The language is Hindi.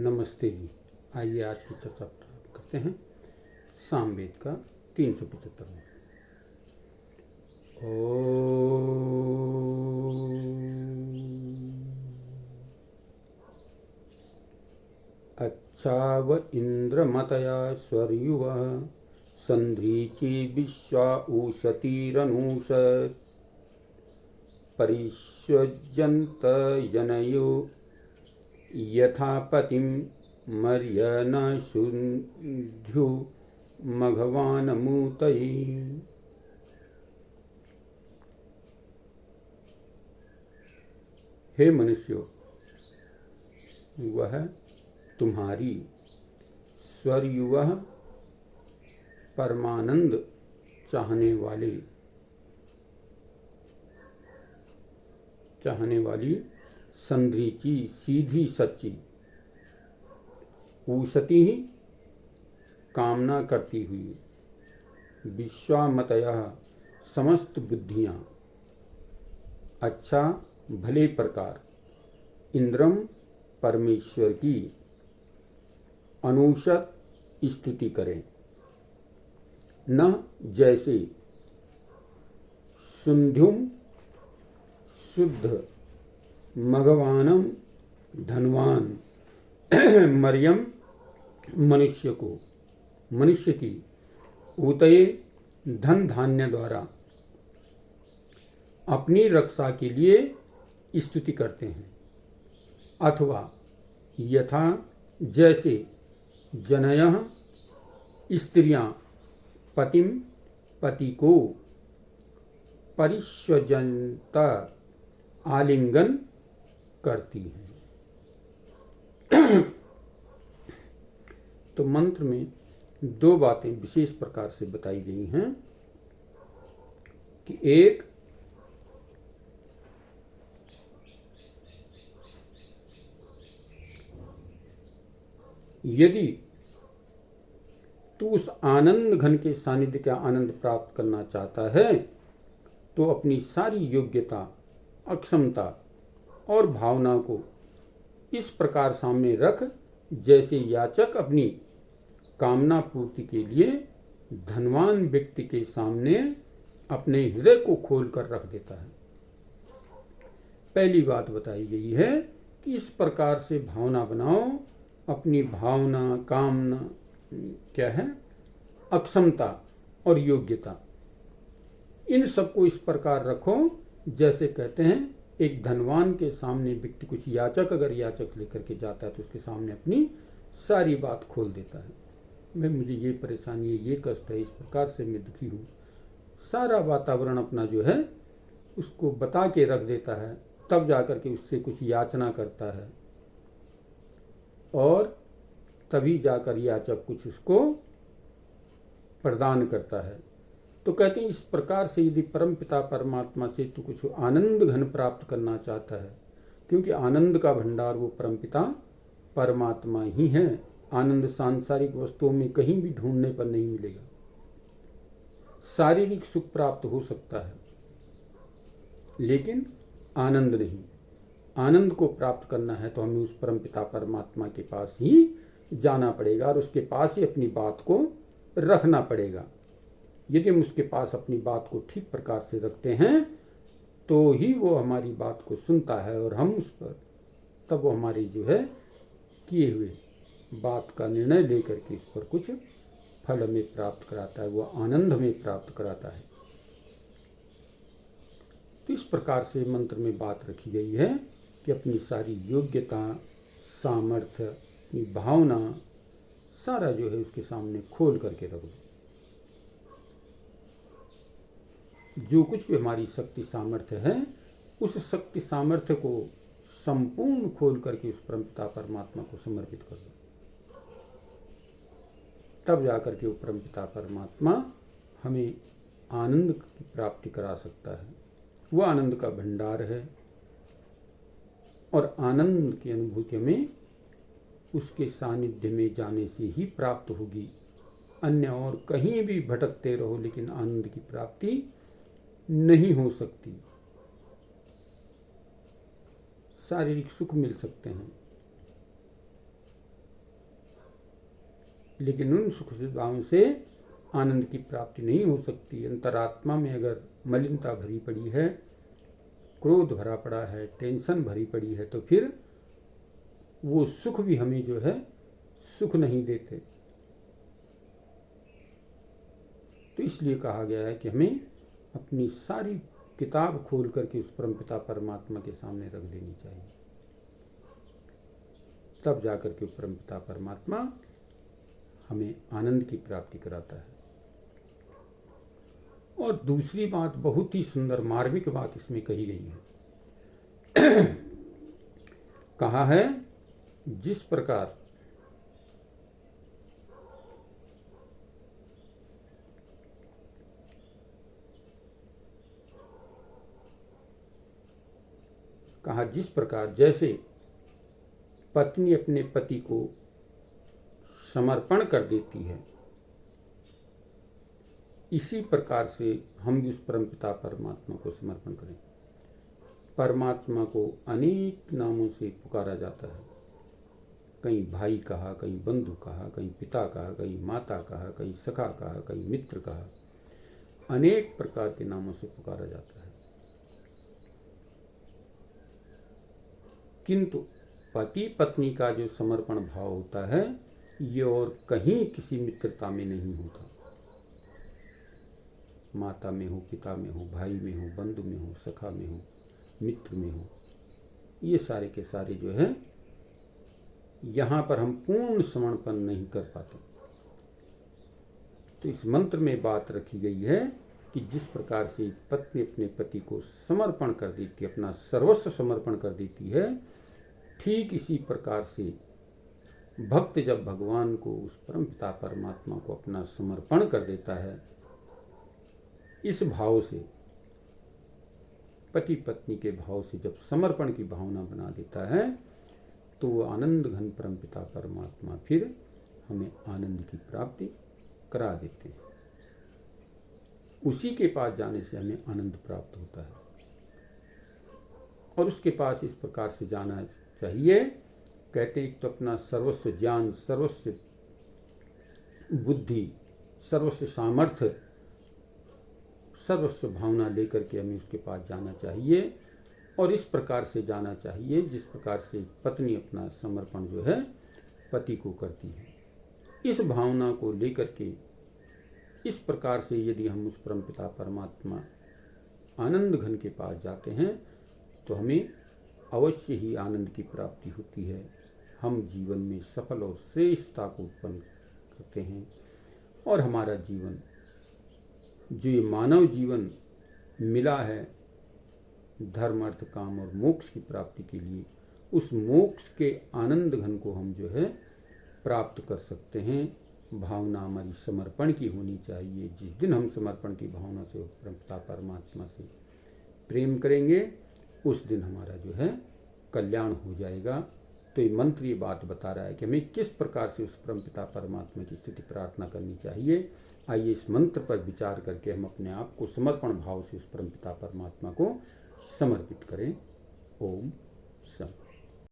नमस्ते जी। आइए आज की चर्चा प्रारंभ करते हैं सामवेद का 375वां। अच्छाव इंद्रमतया स्वर्युवः संध्रीची विश्वा उशतीरनुषत् परिष्वज्यन्त जनयो यथा पतिं मर्यन शुन्ध्यु मघवानमूतये। हे मनुष्यों, वह तुम्हारी स्वर्युवः परमानंद चाहने वाली संध्रीची सीधी सच्ची, ऊषति ही कामना करती हुई, विश्वामतयः समस्त बुद्धियाँ, अच्छा भले प्रकार, इंद्रम परमेश्वर की अनुषत स्तुति करें, न जैसे सुंध्युम शुद्ध मघवानम धनवान मरियम मनुष्य की ऊतये धन धान्य द्वारा अपनी रक्षा के लिए स्तुति करते हैं, अथवा यथा जैसे जनयः स्त्रियां पति को परिष्वजन्ता आलिंगन करती हैं। तो मंत्र में दो बातें विशेष प्रकार से बताई गई हैं कि एक, यदि तू उस आनंद घन के सानिध्य का आनंद प्राप्त करना चाहता है तो अपनी सारी योग्यता, अक्षमता और भावना को इस प्रकार सामने रख जैसे याचक अपनी कामना पूर्ति के लिए धनवान व्यक्ति के सामने अपने हृदय को खोलकर रख देता है। पहली बात बताई गई है कि इस प्रकार से भावना बनाओ, अपनी भावना, कामना क्या है, अक्षमता और योग्यता, इन सबको इस प्रकार रखो जैसे कहते हैं एक धनवान के सामने व्यक्ति कुछ याचक अगर याचक लेकर के जाता है तो उसके सामने अपनी सारी बात खोल देता है। मुझे ये परेशानी है, ये कष्ट है, इस प्रकार से मैं दुखी हूँ, सारा वातावरण अपना जो है उसको बता के रख देता है, तब जाकर के उससे कुछ याचना करता है और तभी जाकर याचक कुछ उसको प्रदान करता है। तो कहते हैं इस प्रकार से यदि परम पिता परमात्मा से तू कुछ आनंद घन प्राप्त करना चाहता है, क्योंकि आनंद का भंडार वो परम पिता परमात्मा ही है। आनंद सांसारिक वस्तुओं में कहीं भी ढूंढने पर नहीं मिलेगा। शारीरिक सुख प्राप्त हो सकता है लेकिन आनंद नहीं। आनंद को प्राप्त करना है तो हमें उस परम पिता परमात्मा के पास ही जाना पड़ेगा और उसके पास ही अपनी बात को रखना पड़ेगा। यदि हम उसके पास अपनी बात को ठीक प्रकार से रखते हैं तो ही वो हमारी बात को सुनता है और हम उस पर तब वो हमारी जो है किए हुए बात का निर्णय लेकर के इस पर कुछ फल हमें प्राप्त कराता है, वो आनंद हमें प्राप्त कराता है। तो इस प्रकार से मंत्र में बात रखी गई है कि अपनी सारी योग्यता, सामर्थ्य, अपनी भावना सारा जो है उसके सामने खोल करके रख दो। जो कुछ भी हमारी शक्ति सामर्थ्य है उस शक्ति सामर्थ्य को संपूर्ण खोल करके उस परमपिता परमात्मा को समर्पित कर दो, तब जाकर के वो परमपिता परमात्मा हमें आनंद की प्राप्ति करा सकता है। वो आनंद का भंडार है और आनंद की अनुभूति हमें उसके सानिध्य में जाने से ही प्राप्त होगी। अन्य और कहीं भी भटकते रहो लेकिन आनंद की प्राप्ति नहीं हो सकती। शारीरिक सुख मिल सकते हैं लेकिन उन सुख सुविधाओं से आनंद की प्राप्ति नहीं हो सकती। अंतरात्मा में अगर मलिनता भरी पड़ी है, क्रोध भरा पड़ा है, टेंशन भरी पड़ी है, तो फिर वो सुख भी हमें जो है सुख नहीं देते। तो इसलिए कहा गया है कि हमें अपनी सारी किताब खोल करके उस परमपिता परमात्मा के सामने रख देनी चाहिए, तब जाकर के परमपिता परमात्मा हमें आनंद की प्राप्ति कराता है। और दूसरी बात, बहुत ही सुंदर मार्मिक बात इसमें कही गई है। कहा है, जिस प्रकार जैसे पत्नी अपने पति को समर्पण कर देती है, इसी प्रकार से हम भी उस परमपिता परमात्मा को समर्पण करें। परमात्मा को अनेक नामों से पुकारा जाता है। कहीं भाई कहा, कहीं बंधु कहा, कहीं पिता कहा, कहीं माता कहा, कहीं सखा कहा, कहीं मित्र कहा, अनेक प्रकार के नामों से पुकारा जाता है। किंतु पति पत्नी का जो समर्पण भाव होता है, ये और कहीं किसी मित्रता में नहीं होता। माता में हो, पिता में हो, भाई में हो, बंधु में हो, सखा में हो, मित्र में हो, ये सारे के सारे जो है यहाँ पर हम पूर्ण समर्पण नहीं कर पाते। तो इस मंत्र में बात रखी गई है कि जिस प्रकार से पत्नी अपने पति को समर्पण कर देती है, अपना सर्वस्व समर्पण कर देती है, ठीक इसी प्रकार से भक्त जब भगवान को, उस परमपिता परमात्मा को अपना समर्पण कर देता है, इस भाव से, पति पत्नी के भाव से जब समर्पण की भावना बना देता है, तो वो आनंद घन परमपिता परमात्मा फिर हमें आनंद की प्राप्ति करा देते हैं। उसी के पास जाने से हमें आनंद प्राप्त होता है। और उसके पास इस प्रकार से जाना चाहिए, कहते एक तो अपना सर्वस्व ज्ञान, सर्वस्व बुद्धि, सर्वस्व सामर्थ्य, सर्वस्व भावना लेकर के हमें उसके पास जाना चाहिए। और इस प्रकार से जाना चाहिए जिस प्रकार से पत्नी अपना समर्पण जो है पति को करती है। इस भावना को लेकर के इस प्रकार से यदि हम उस परमपिता परमात्मा आनंद घन के पास जाते हैं, तो हमें अवश्य ही आनंद की प्राप्ति होती है। हम जीवन में सफल और श्रेष्ठता को उत्पन्न करते हैं, और हमारा जीवन, जो ये मानव जीवन मिला है धर्म, अर्थ, काम और मोक्ष की प्राप्ति के लिए, उस मोक्ष के आनंद घन को हम जो है प्राप्त कर सकते हैं। भावना हमारी समर्पण की होनी चाहिए। जिस दिन हम समर्पण की भावना से परमपिता परमात्मा से प्रेम करेंगे, उस दिन हमारा जो है कल्याण हो जाएगा। तो ये मंत्र ये बात बता रहा है कि हमें किस प्रकार से उस परमपिता परमात्मा की स्तुति प्रार्थना करनी चाहिए। आइए इस मंत्र पर विचार करके हम अपने आप को समर्पण भाव से उस परमपिता परमात्मा को समर्पित करें। ओम शांति।